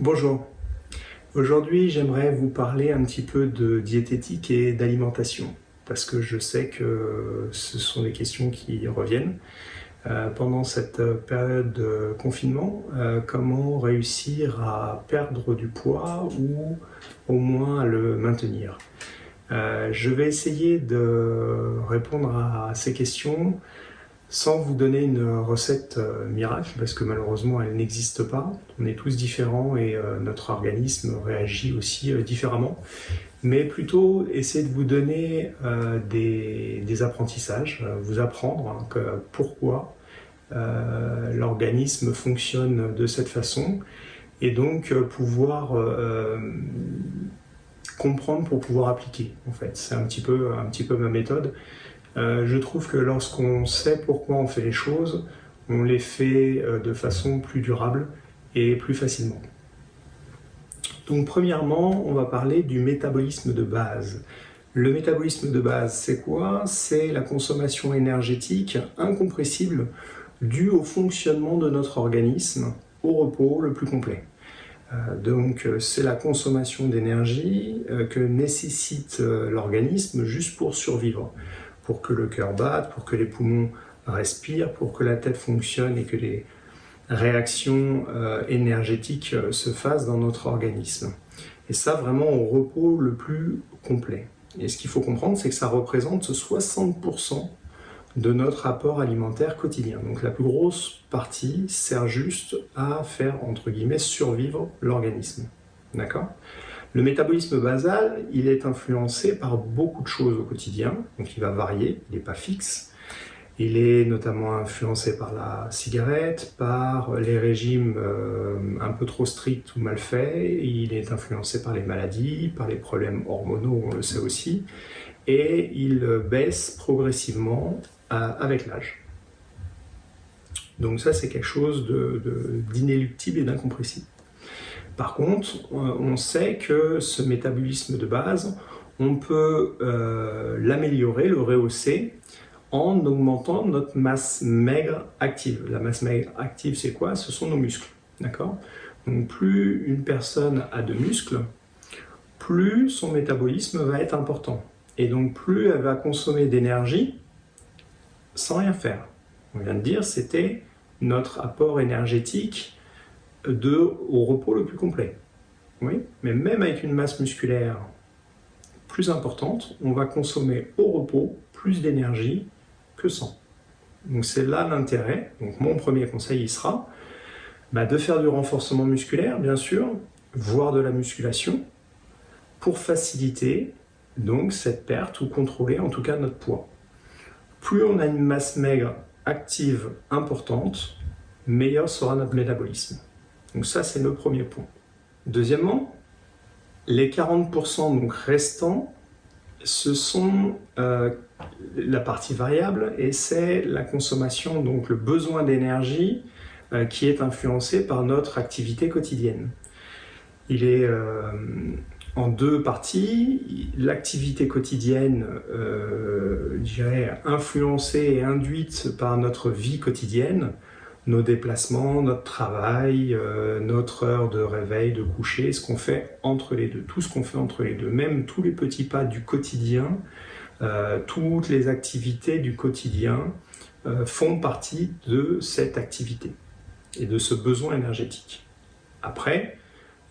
Bonjour, aujourd'hui j'aimerais vous parler un petit peu de diététique et d'alimentation parce que je sais que ce sont des questions qui reviennent. Pendant cette période de confinement, comment réussir à perdre du poids ou au moins à le maintenir? Je vais essayer de répondre à ces questions sans vous donner une recette miracle, parce que malheureusement elle n'existe pas. On est tous différents et notre organisme réagit aussi différemment. Mais plutôt essayer de vous donner des apprentissages, vous apprendre pourquoi l'organisme fonctionne de cette façon, et donc pouvoir comprendre pour pouvoir appliquer. En fait, c'est un petit peu ma méthode. Je trouve que lorsqu'on sait pourquoi on fait les choses, on les fait de façon plus durable et plus facilement. Donc premièrement, on va parler du métabolisme de base. Le métabolisme de base, c'est quoi? C'est la consommation énergétique incompressible due au fonctionnement de notre organisme au repos le plus complet. Donc c'est la consommation d'énergie que nécessite l'organisme juste pour survivre, pour que le cœur batte, pour que les poumons respirent, pour que la tête fonctionne et que les réactions énergétiques se fassent dans notre organisme. Et ça vraiment au repos le plus complet. Et ce qu'il faut comprendre, c'est que ça représente 60% de notre apport alimentaire quotidien. Donc la plus grosse partie sert juste à faire, entre guillemets, survivre l'organisme. D'accord ? Le métabolisme basal, il est influencé par beaucoup de choses au quotidien, donc il va varier, il n'est pas fixe. Il est notamment influencé par la cigarette, par les régimes un peu trop stricts ou mal faits, il est influencé par les maladies, par les problèmes hormonaux, on le sait aussi, et il baisse progressivement avec l'âge. Donc ça, c'est quelque chose d'inéluctible et d'incompressible. Par contre, on sait que ce métabolisme de base, on peut l'améliorer, le rehausser, en augmentant notre masse maigre active. La masse maigre active, c'est quoi? Ce sont nos muscles. D'accord? Donc plus une personne a de muscles, plus son métabolisme va être important. Et donc plus elle va consommer d'énergie sans rien faire. On vient de dire, c'était notre apport énergétique au repos le plus complet. Oui, mais même avec une masse musculaire plus importante, on va consommer au repos plus d'énergie que sans. Donc c'est là l'intérêt. Donc mon premier conseil, il sera de faire du renforcement musculaire, bien sûr, voire de la musculation, pour faciliter donc cette perte ou contrôler en tout cas notre poids. Plus on a une masse maigre active importante, meilleur sera notre métabolisme. Donc ça, c'est le premier point. Deuxièmement, les 40% donc restants, ce sont la partie variable et c'est la consommation, donc le besoin d'énergie qui est influencé par notre activité quotidienne. Il est en deux parties. L'activité quotidienne, je dirais, influencée et induite par notre vie quotidienne, nos déplacements, notre travail, notre heure de réveil, de coucher, ce qu'on fait entre les deux, tout ce qu'on fait entre les deux, même tous les petits pas du quotidien, toutes les activités du quotidien font partie de cette activité et de ce besoin énergétique. Après,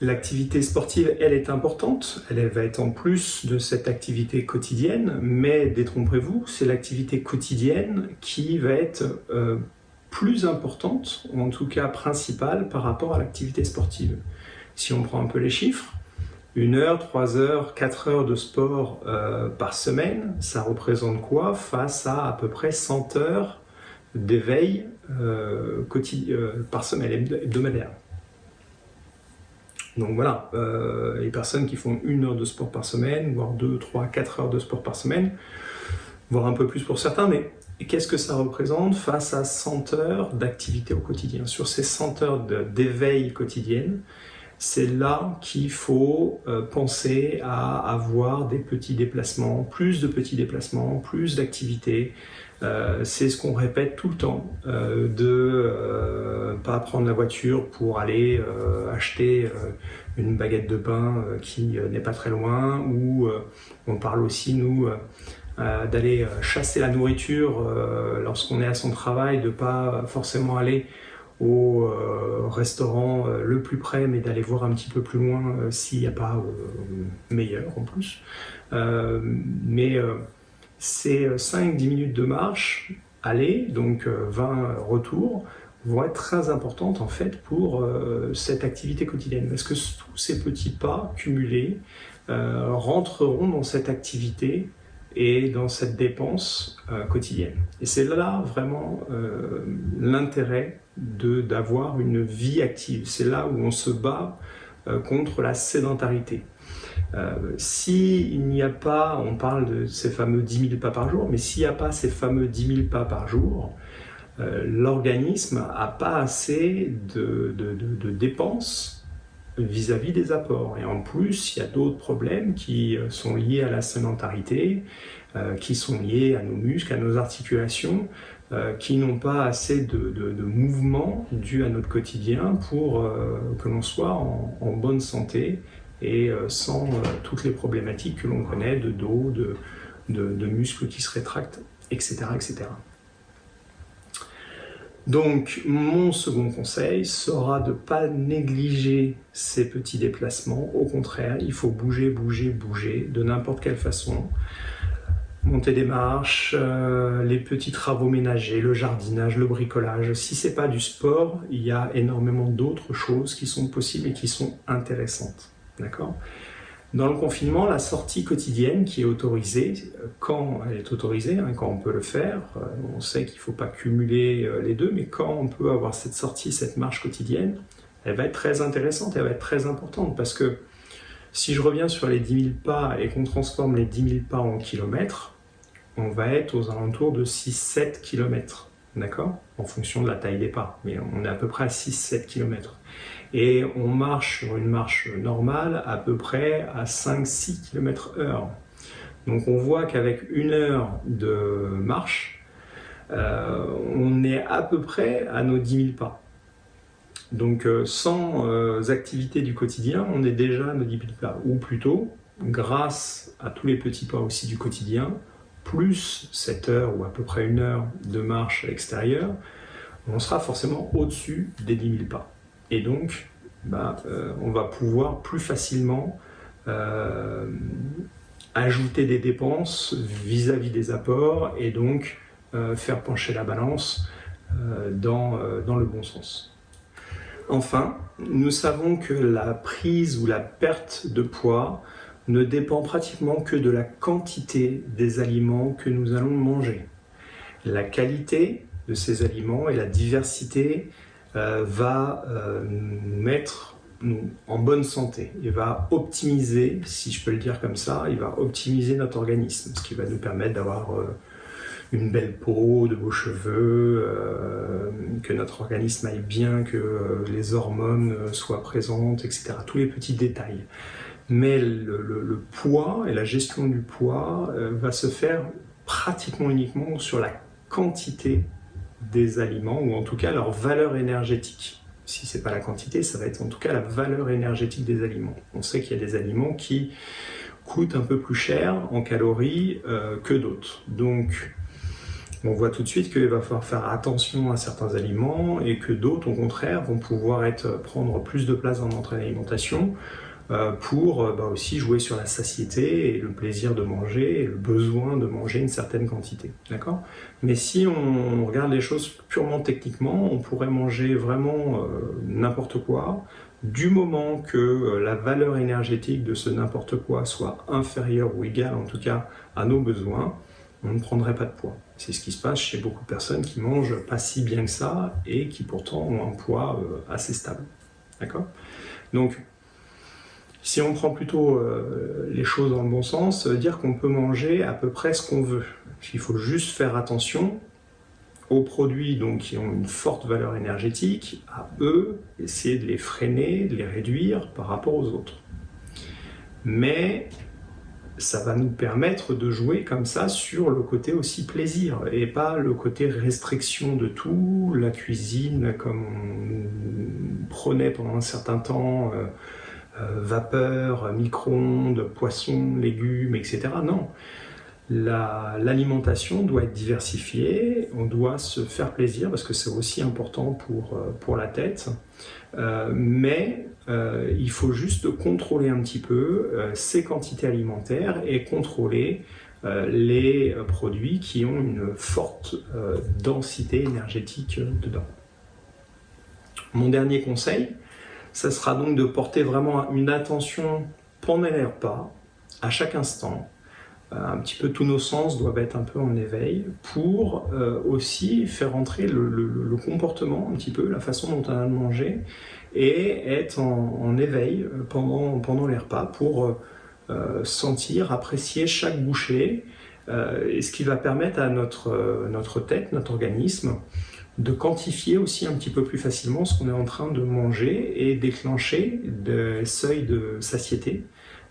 l'activité sportive, elle est importante, elle va être en plus de cette activité quotidienne, mais détrompez-vous, c'est l'activité quotidienne qui va être plus importante, ou en tout cas principale, par rapport à l'activité sportive. Si on prend un peu les chiffres, 1 heure, 3 heures, 4 heures de sport par semaine, ça représente quoi face à peu près 100 heures d'éveil par semaine, hebdomadaire. Donc voilà, les personnes qui font 1 heure de sport par semaine, voire 2, 3, 4 heures de sport par semaine, voire un peu plus pour certains, mais qu'est-ce que ça représente face à 100 heures d'activité au quotidien? Sur ces 100 heures d'éveil quotidienne, c'est là qu'il faut penser à avoir des petits déplacements, plus de petits déplacements, plus d'activités, C'est ce qu'on répète tout le temps, de pas prendre la voiture pour aller acheter une baguette de pain qui n'est pas très loin, ou on parle aussi, nous, d'aller chasser la nourriture lorsqu'on est à son travail, de pas forcément aller au restaurant le plus près, mais d'aller voir un petit peu plus loin s'il n'y a pas meilleur en plus. Ces 5-10 minutes de marche, aller, donc 20 retours, vont être très importantes en fait pour cette activité quotidienne. Parce que tous ces petits pas cumulés rentreront dans cette activité et dans cette dépense quotidienne. Et c'est là vraiment l'intérêt d'avoir une vie active. C'est là où on se bat contre la sédentarité. S'il n'y a pas, on parle de ces fameux 10 000 pas par jour, mais s'il n'y a pas ces fameux 10 000 pas par jour, l'organisme n'a pas assez de dépenses vis-à-vis des apports. Et en plus, il y a d'autres problèmes qui sont liés à la sédentarité, qui sont liés à nos muscles, à nos articulations, qui n'ont pas assez de mouvement dû à notre quotidien pour que l'on soit en bonne santé et sans toutes les problématiques que l'on connaît de dos, de muscles qui se rétractent, etc., etc. Donc, mon second conseil sera de ne pas négliger ces petits déplacements. Au contraire, il faut bouger, bouger, bouger, de n'importe quelle façon. Monter des marches, les petits travaux ménagers, le jardinage, le bricolage. Si ce n'est pas du sport, il y a énormément d'autres choses qui sont possibles et qui sont intéressantes. D'accord ? Dans le confinement, la sortie quotidienne qui est autorisée, quand elle est autorisée, quand on peut le faire, on sait qu'il ne faut pas cumuler les deux, mais quand on peut avoir cette sortie, cette marche quotidienne, elle va être très intéressante, elle va être très importante, parce que si je reviens sur les 10 000 pas et qu'on transforme les 10 000 pas en kilomètres, on va être aux alentours de 6-7 kilomètres, d'accord ? En fonction de la taille des pas, mais on est à peu près à 6-7 kilomètres. Et on marche sur une marche normale à peu près à 5-6 km/h. Donc on voit qu'avec 1 heure de marche, on est à peu près à nos 10 000 pas. Donc sans activité du quotidien, on est déjà à nos 10 000 pas. Ou plutôt, grâce à tous les petits pas aussi du quotidien, plus cette heure ou à peu près 1 heure de marche à l'extérieur, on sera forcément au-dessus des 10 000 pas. Et donc, on va pouvoir plus facilement ajouter des dépenses vis-à-vis des apports et donc faire pencher la balance dans le bon sens. Enfin, nous savons que la prise ou la perte de poids ne dépend pratiquement que de la quantité des aliments que nous allons manger. La qualité de ces aliments et la diversité va nous mettre en bonne santé. Il va optimiser, si je peux le dire comme ça, il va optimiser notre organisme, ce qui va nous permettre d'avoir une belle peau, de beaux cheveux, que notre organisme aille bien, que les hormones soient présentes, etc. Tous les petits détails. Mais le poids et la gestion du poids va se faire pratiquement uniquement sur la quantité des aliments, ou en tout cas leur valeur énergétique. Si ce n'est pas la quantité, ça va être en tout cas la valeur énergétique des aliments. On sait qu'il y a des aliments qui coûtent un peu plus cher en calories que d'autres. Donc, on voit tout de suite qu'il va falloir faire attention à certains aliments et que d'autres, au contraire, vont pouvoir prendre plus de place dans notre alimentation pour aussi jouer sur la satiété et le plaisir de manger et le besoin de manger une certaine quantité. D'accord ? Mais si on regarde les choses purement techniquement, on pourrait manger vraiment n'importe quoi, du moment que la valeur énergétique de ce n'importe quoi soit inférieure ou égale en tout cas à nos besoins, on ne prendrait pas de poids. C'est ce qui se passe chez beaucoup de personnes qui mangent pas si bien que ça et qui pourtant ont un poids assez stable. D'accord ? Donc, si on prend plutôt les choses dans le bon sens, ça veut dire qu'on peut manger à peu près ce qu'on veut. Il faut juste faire attention aux produits qui ont une forte valeur énergétique, à eux, essayer de les freiner, de les réduire par rapport aux autres. Mais ça va nous permettre de jouer comme ça sur le côté aussi plaisir et pas le côté restriction de tout, la cuisine comme on prenait pendant un certain temps, vapeur, micro-ondes, poissons, légumes, etc. Non, l'alimentation doit être diversifiée, on doit se faire plaisir parce que c'est aussi important pour la tête, mais il faut juste contrôler un petit peu ses quantités alimentaires et contrôler les produits qui ont une forte densité énergétique dedans. Mon dernier conseil, ça sera donc de porter vraiment une attention pendant les repas, à chaque instant. Un petit peu tous nos sens doivent être un peu en éveil pour aussi faire entrer le comportement, un petit peu la façon dont on a de manger et être en éveil pendant les repas pour sentir, apprécier chaque bouchée, et ce qui va permettre à notre tête, notre organisme, de quantifier aussi un petit peu plus facilement ce qu'on est en train de manger et déclencher des seuils de satiété,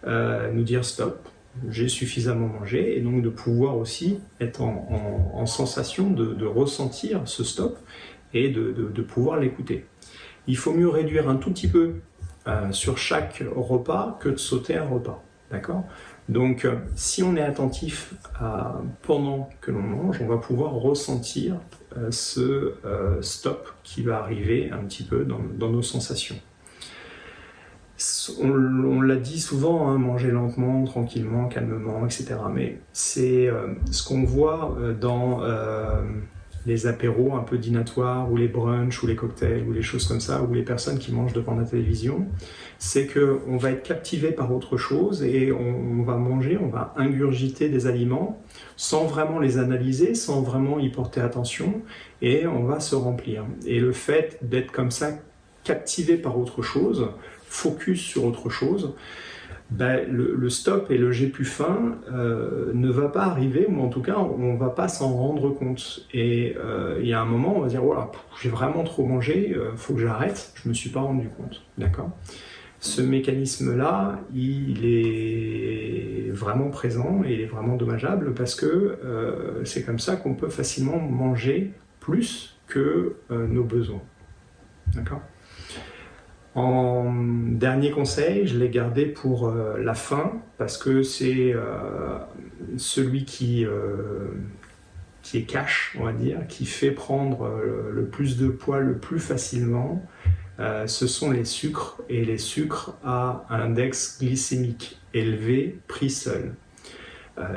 nous dire stop, j'ai suffisamment mangé, et donc de pouvoir aussi être en sensation de ressentir ce stop et de pouvoir l'écouter. Il faut mieux réduire un tout petit peu sur chaque repas que de sauter un repas, d'accord ? Donc si on est attentif pendant que l'on mange, on va pouvoir ressentir ce stop qui va arriver un petit peu dans nos sensations. On l'a dit souvent, hein, manger lentement, tranquillement, calmement, etc. Mais c'est ce qu'on voit dans les apéros un peu dînatoires, ou les brunchs, ou les cocktails, ou les choses comme ça, ou les personnes qui mangent devant la télévision, c'est qu'on va être captivé par autre chose et on va manger, on va ingurgiter des aliments sans vraiment les analyser, sans vraiment y porter attention, et on va se remplir. Et le fait d'être comme ça, captivé par autre chose, focus sur autre chose, ben, le stop et le j'ai plus faim ne va pas arriver, ou en tout cas on va pas s'en rendre compte. Et il y a un moment on va dire voilà, j'ai vraiment trop mangé, faut que j'arrête, je me suis pas rendu compte, d'accord ? Ce mécanisme-là, il est vraiment présent et il est vraiment dommageable parce que c'est comme ça qu'on peut facilement manger plus que nos besoins, d'accord ? En dernier conseil, je l'ai gardé pour la fin parce que c'est celui qui est cash, on va dire, qui fait prendre le plus de poids le plus facilement. Ce sont les sucres, et les sucres à un index glycémique élevé pris seul.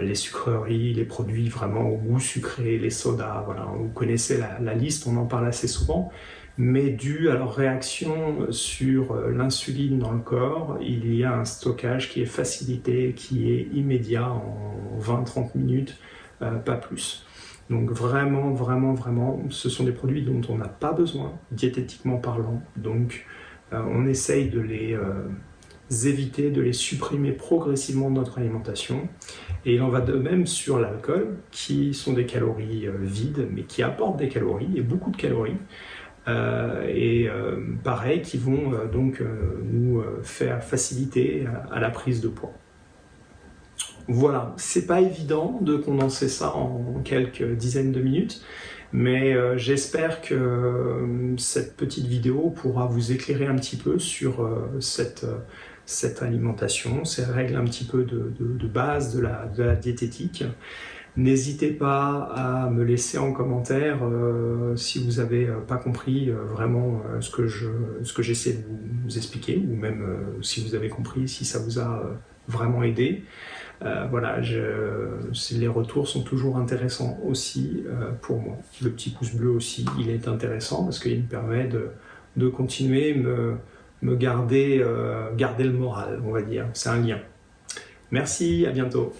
Les sucreries, les produits vraiment au goût sucré, les sodas, voilà, vous connaissez la liste, on en parle assez souvent. Mais dû à leur réaction sur l'insuline dans le corps, il y a un stockage qui est facilité, qui est immédiat en 20-30 minutes, pas plus. Donc vraiment, ce sont des produits dont on n'a pas besoin, diététiquement parlant. Donc on essaye de les éviter, de les supprimer progressivement de notre alimentation. Et il en va de même sur l'alcool, qui sont des calories vides, mais qui apportent des calories, et beaucoup de calories. Pareil, qui vont nous faire faciliter à la prise de poids. Voilà, c'est pas évident de condenser ça en quelques dizaines de minutes, mais j'espère que cette petite vidéo pourra vous éclairer un petit peu sur cette alimentation, ces règles un petit peu de base de la diététique. N'hésitez pas à me laisser en commentaire si vous n'avez pas compris vraiment ce que j'essaie de vous expliquer, ou même si vous avez compris, si ça vous a vraiment aidé. Voilà, les retours sont toujours intéressants aussi pour moi. Le petit pouce bleu aussi, il est intéressant parce qu'il me permet de continuer, me garder le moral, on va dire. C'est un lien. Merci, à bientôt.